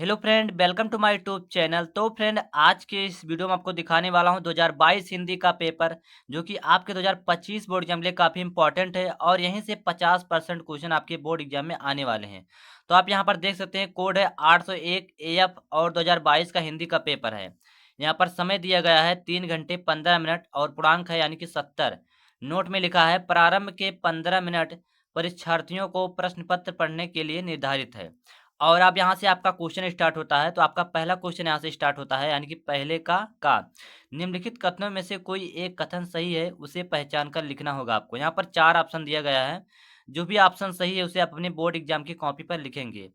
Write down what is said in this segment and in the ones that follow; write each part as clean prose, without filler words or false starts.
Hello friend, welcome to my YouTube channel. तो friend, आज के इस वीडियो में आपको दिखाने वाला हूं 2022 हिंदी का पेपर, जो कि आपके 2025 बोर्ड एग्जाम के लिए काफ़ी इंपॉर्टेंट है और यहीं से 50% क्वेश्चन आपके बोर्ड एग्जाम में आने वाले हैं। तो आप यहां पर देख सकते हैं, कोड है 801 AF और 2022 का हिंदी का पेपर है। यहाँ पर समय दिया गया है 3 घंटे 15 मिनट और पूर्णांक है यानी कि 70। नोट में लिखा है, प्रारंभ के 15 मिनट परीक्षार्थियों को प्रश्न पत्र पढ़ने के लिए निर्धारित है। और अब यहाँ से आपका क्वेश्चन स्टार्ट होता है। तो आपका पहला क्वेश्चन यहाँ से स्टार्ट होता है, यानी कि पहले का निम्नलिखित कथनों में से कोई एक कथन सही है, उसे पहचान कर लिखना होगा आपको। यहाँ पर 4 ऑप्शन दिया गया है। जो भी ऑप्शन सही है उसे आप अपने बोर्ड एग्जाम की कॉपी पर लिखेंगे।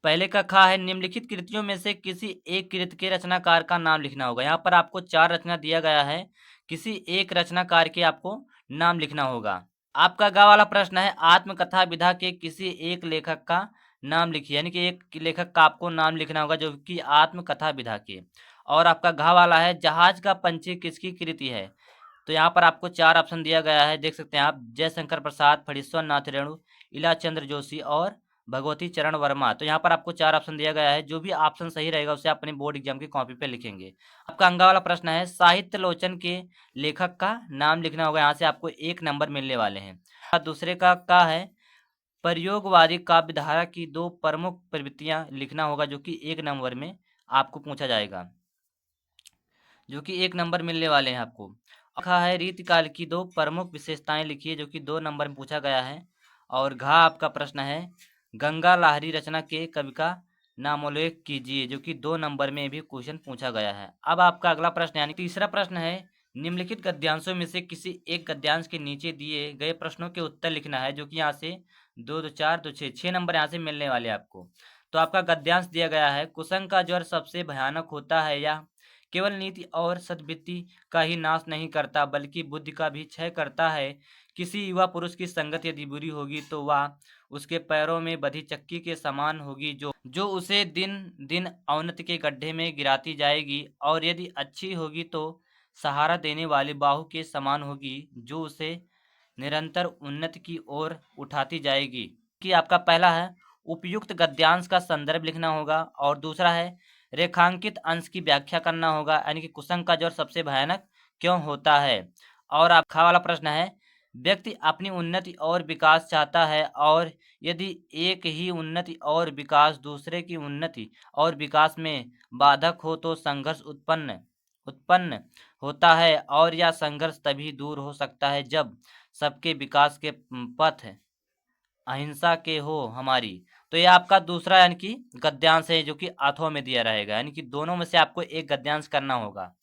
पहले का खा है, निम्नलिखित कृतियों में से किसी एक कृति के रचनाकार का नाम लिखना होगा। यहाँ पर आपको 4 रचना दिया गया है, किसी एक रचनाकार के आपको नाम लिखना होगा। आपका गा वाला प्रश्न है, आत्मकथा विधा के किसी एक लेखक का नाम लिखिए, यानी कि एक लेखक का आपको नाम लिखना होगा जो कि आत्मकथा विधा के। और आपका घा वाला है, जहाज का पंछी किसकी कृति है। तो यहाँ पर आपको 4 ऑप्शन दिया गया है, देख सकते हैं आप, जयशंकर प्रसाद, फणीश्वर नाथ रेणु, इला चंद्र जोशी और भगवती चरण वर्मा। तो यहाँ पर आपको 4 ऑप्शन दिया गया है। जो भी ऑप्शन सही रहेगा उसे आप अपने बोर्ड एग्जाम की कॉपी पे लिखेंगे। आपका अंगा वाला प्रश्न है, साहित्य लोचन के लेखक का नाम लिखना होगा। यहाँ से आपको 1 नंबर मिलने वाले हैं। दूसरे का है, प्रयोगवादी काव्यधारा की 2 प्रमुख प्रवृत्तियां लिखना होगा, जो कि 1 नंबर में आपको पूछा जाएगा, जो कि 1 नंबर मिलने वाले हैं आपको। लिखा है, रीतिकाल की 2 प्रमुख विशेषताएं लिखिए, जो कि 2 नंबर में पूछा गया है। और घा आपका प्रश्न है, गंगा लाहिरी रचना के कवि का नामोल्लेख कीजिए, जो कि 2 नंबर में भी क्वेश्चन पूछा गया है। अब आपका अगला प्रश्न यानी तीसरा प्रश्न है, निम्नलिखित गद्यांशों में से किसी एक गद्यांश के नीचे दिए गए प्रश्नों के उत्तर लिखना है, जो कि यहाँ से 2 2 4 2 6 नंबर यहाँ से मिलने वाले आपको। तो आपका गद्यांश दिया गया है, कुसंग का ज्वर सबसे भयानक होता है, या केवल नीति और सद्वृत्ति का ही नाश नहीं करता बल्कि बुद्धि का भी क्षय करता है। किसी युवा पुरुष की संगत यदि बुरी होगी तो वह उसके पैरों में बधी चक्की के समान होगी, जो उसे दिन दिन अवनति के गड्ढे में गिराती जाएगी, और यदि अच्छी होगी तो सहारा देने वाली बाहु के समान होगी, जो उसे निरंतर उन्नति की ओर उठाती जाएगी। कि आपका पहला है, उपयुक्त गद्यांश का संदर्भ लिखना होगा। और दूसरा है, रेखांकित अंश की व्याख्या करना होगा, यानी कि कुसंग का ज्वर सबसे भयानक क्यों होता है। और आपका वाला प्रश्न है, व्यक्ति अपनी उन्नति और विकास चाहता है, और यदि एक ही उन्नति और विकास दूसरे की उन्नति और विकास में बाधक हो तो संघर्ष उत्पन्न होता है, और यह संघर्ष तभी दूर हो सकता है जब सबके विकास के पथ अहिंसा के हो हमारी। तो ये आपका दूसरा यानी कि गद्यांश है, जो कि अथवा में दिया रहेगा, यानी कि दोनों में से आपको एक गद्यांश करना होगा।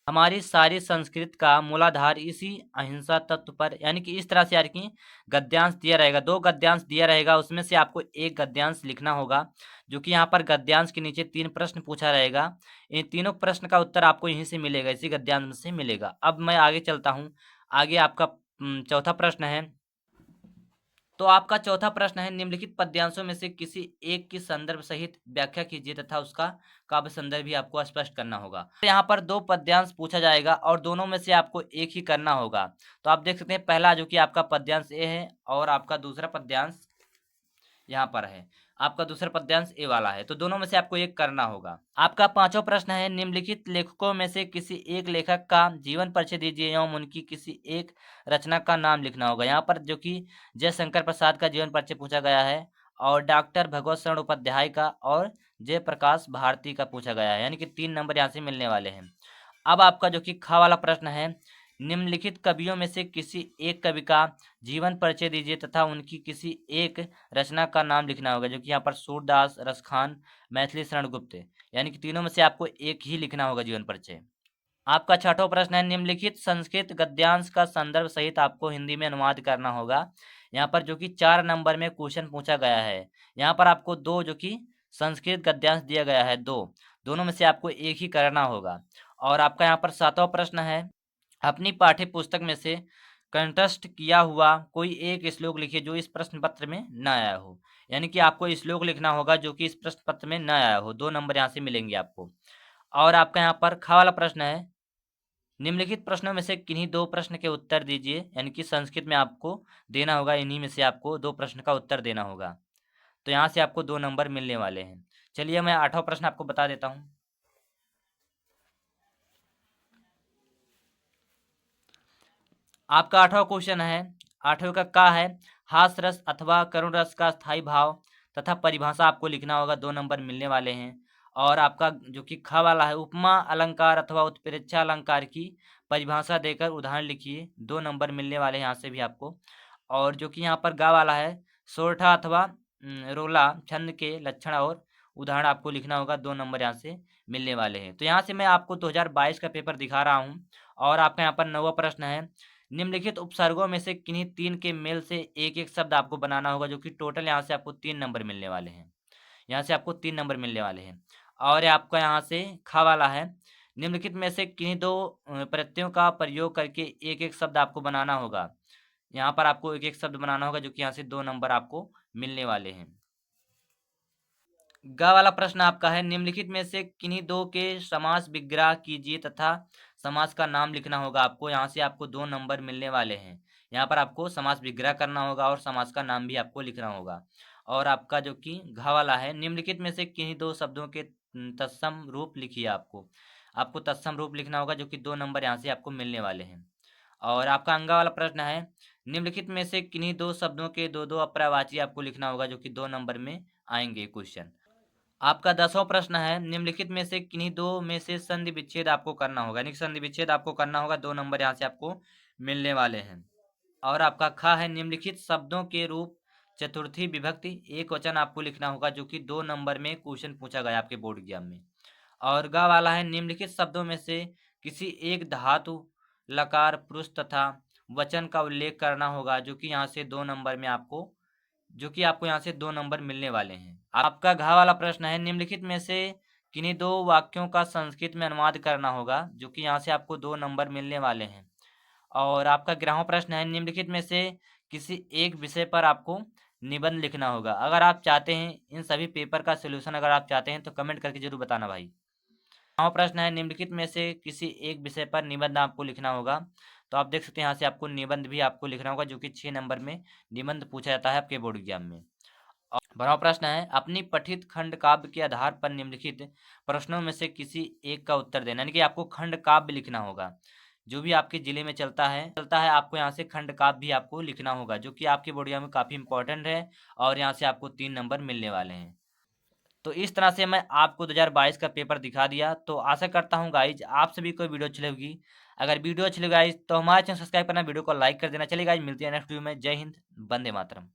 हमारी सारी संस्कृत का मूलाधार इसी अहिंसा तत्व पर, यानी कि इस तरह से यानी कि गद्यांश दिया रहेगा, 2 गद्यांश दिया रहेगा, उसमें से आपको एक गद्यांश लिखना होगा। जो कि यहाँ पर गद्यांश के नीचे 3 प्रश्न पूछा रहेगा। इन तीनों प्रश्न का उत्तर आपको यहीं से मिलेगा, इसी गद्यांश में से मिलेगा। अब मैं आगे चलता हूँ। आगे आपका चौथा प्रश्न है। तो आपका चौथा प्रश्न है, निम्नलिखित पद्यांशों में से किसी एक की संदर्भ सहित व्याख्या कीजिए तथा उसका काव्य संदर्भ भी आपको स्पष्ट करना होगा। तो यहाँ पर 2 पद्यांश पूछा जाएगा और दोनों में से आपको एक ही करना होगा। तो आप देख सकते हैं, पहला जो कि आपका पद्यांश ए है, और आपका दूसरा पद्यांश यहाँ पर है, आपका दूसरा पद्यांश ए वाला है। तो दोनों में से आपको एक करना होगा। आपका पांचवा प्रश्न है, निम्नलिखित लेखकों में से किसी एक लेखक का जीवन परिचय दीजिए एवं उनकी किसी एक रचना का नाम लिखना होगा। यहाँ पर जो कि जयशंकर प्रसाद का जीवन परिचय पूछा गया है, और डॉक्टर भगवत शरण उपाध्याय का, और जयप्रकाश भारती का पूछा गया है, यानी कि 3 नंबर यहाँ से मिलने वाले हैं। अब आपका जो कि खा वाला प्रश्न है, निम्नलिखित कवियों में से किसी एक कवि का जीवन परिचय दीजिए तथा उनकी किसी एक रचना का नाम लिखना होगा, जो कि यहाँ पर सूरदास, रसखान, मैथिली शरण गुप्त, यानी कि तीनों में से आपको एक ही लिखना होगा जीवन परिचय। आपका छठवां प्रश्न है, निम्नलिखित संस्कृत गद्यांश का संदर्भ सहित आपको हिंदी में अनुवाद करना होगा। यहाँ पर जो कि 4 नंबर में क्वेश्चन पूछा गया है। यहाँ पर आपको 2 जो कि संस्कृत गद्यांश दिया गया है, 2, दोनों में से आपको एक ही करना होगा। और आपका यहाँ पर 7वां प्रश्न है, अपनी पाठ्य पुस्तक में से कंठस्थ किया हुआ कोई एक श्लोक लिखिए जो इस प्रश्न पत्र में न आया हो, यानी कि आपको श्लोक लिखना होगा जो कि इस प्रश्न पत्र में न आया हो। 2 नंबर यहाँ से मिलेंगे आपको। और आपका यहाँ पर खा वाला प्रश्न है, निम्नलिखित प्रश्नों में से किन्हीं 2 प्रश्न के उत्तर दीजिए, यानी कि संस्कृत में आपको देना होगा, इन्हीं में से आपको 2 प्रश्न का उत्तर देना होगा। तो यहाँ से आपको 2 नंबर मिलने वाले हैं। चलिए मैं 8वां प्रश्न आपको बता देता हूँ। आपका 8वां क्वेश्चन है, 8वें का का है, हास रस अथवा करुण रस का स्थायी भाव तथा परिभाषा आपको लिखना होगा, 2 नंबर मिलने वाले हैं। और आपका जो कि ख वाला है, उपमा अलंकार अथवा उत्प्रेक्षा अलंकार की परिभाषा देकर उदाहरण लिखिए, 2 नंबर मिलने वाले हैं यहाँ से भी आपको। और जो कि यहाँ पर गा वाला है, सोरठा अथवा रोला छंद के लक्षण और उदाहरण आपको लिखना होगा, 2 नंबर यहाँ से मिलने वाले हैं। तो यहाँ से मैं आपको 2022 का पेपर दिखा रहा हूँ। और आपका यहाँ पर 9वां प्रश्न है, निम्नलिखित उपसर्गों में से किन्हीं 3 के मेल से एक-एक शब्द आपको बनाना होगा, जो कि टोटल यहाँ से आपको 3 नंबर मिलने वाले हैं। यहाँ से आपको 3 नंबर मिलने वाले हैं। और आपका यहाँ से ख वाला है, निम्नलिखित में से किन्हीं 2 प्रत्ययों का प्रयोग करके एक-एक शब्द आपको बनाना होगा। यहाँ पर आपको एक-एक शब्द बनाना होगा, जो कि यहाँ से 2 नंबर आपको मिलने वाले हैं। ग वाला प्रश्न आपका है, निम्नलिखित में से किन्हीं 2 के समास विग्रह कीजिए तथा समास का नाम लिखना होगा आपको। यहाँ से आपको 2 नंबर मिलने वाले हैं। यहाँ पर आपको समास विग्रह करना होगा और समास का नाम भी आपको लिखना होगा। और आपका जो कि घ वाला है, निम्नलिखित में से किन्हीं 2 शब्दों के तत्सम रूप लिखिए आपको। आपको तत्सम रूप लिखना होगा, जो कि 2 नंबर यहाँ से आपको मिलने वाले हैं। और आपका अंगा वाला प्रश्न है, निम्नलिखित में से किन्हीं 2 शब्दों के 2-2 अपर्यायवाची आपको लिखना होगा, जो कि 2 नंबर में आएंगे क्वेश्चन। आपका 10वां प्रश्न है, निम्नलिखित में से किन्हीं 2 में से संधि विच्छेद आपको करना होगा, यानी कि संधि विच्छेद आपको करना होगा, 2 नंबर यहाँ से आपको मिलने वाले हैं। और आपका ख है, निम्नलिखित शब्दों के रूप चतुर्थी विभक्ति एक वचन आपको लिखना होगा, जो कि 2 नंबर में क्वेश्चन पूछा गया आपके बोर्ड एग्जाम में। और ग वाला है, निम्नलिखित शब्दों में से किसी एक धातु लकार पुरुष तथा वचन का उल्लेख करना होगा, जो कि यहाँ से 2 नंबर में आपको यहाँ से 2 नंबर मिलने वाले हैं। आपका घ वाला प्रश्न है, निम्नलिखित में से किन्हीं 2 वाक्यों का संस्कृत में अनुवाद करना होगा, जो कि यहाँ से आपको 2 नंबर मिलने वाले हैं। और आपका 11वां प्रश्न है, निम्नलिखित में से किसी एक विषय पर आपको निबंध लिखना होगा। अगर आप चाहते हैं इन सभी पेपर का सॉल्यूशन अगर आप चाहते हैं तो कमेंट करके जरूर बताना भाई। 9वां प्रश्न है, निम्नलिखित में से किसी एक विषय पर निबंध आपको लिखना होगा। तो आप देख सकते हैं यहाँ से आपको निबंध भी आपको लिखना होगा, जो कि 6 नंबर में निबंध पूछा जाता है आपके बोर्ड एग्जाम में। और 12वां प्रश्न है, अपनी पठित खंड काव्य के आधार पर निम्नलिखित प्रश्नों में से किसी एक का उत्तर देना, यानी कि आपको खंड काव्य लिखना होगा। जो भी आपके जिले में चलता है आपको यहाँ से खंड काव्य भी आपको लिखना होगा, जो कि आपके बोर्ड एग्जाम में काफ़ी इंपॉर्टेंट है। और यहाँ से आपको 3 नंबर मिलने वाले हैं। तो इस तरह से मैं आपको 2022 का पेपर दिखा दिया। तो आशा करता हूँ गाइज आप सभी को वीडियो अच्छी लगेगी। अगर वीडियो अच्छी लगी गाइज तो हमारे चैनल सब्सक्राइब करना, वीडियो को लाइक कर देना। चलिए गाइज मिलते हैं नेक्स्ट वीडियो में। जय हिंद, वंदे मातरम।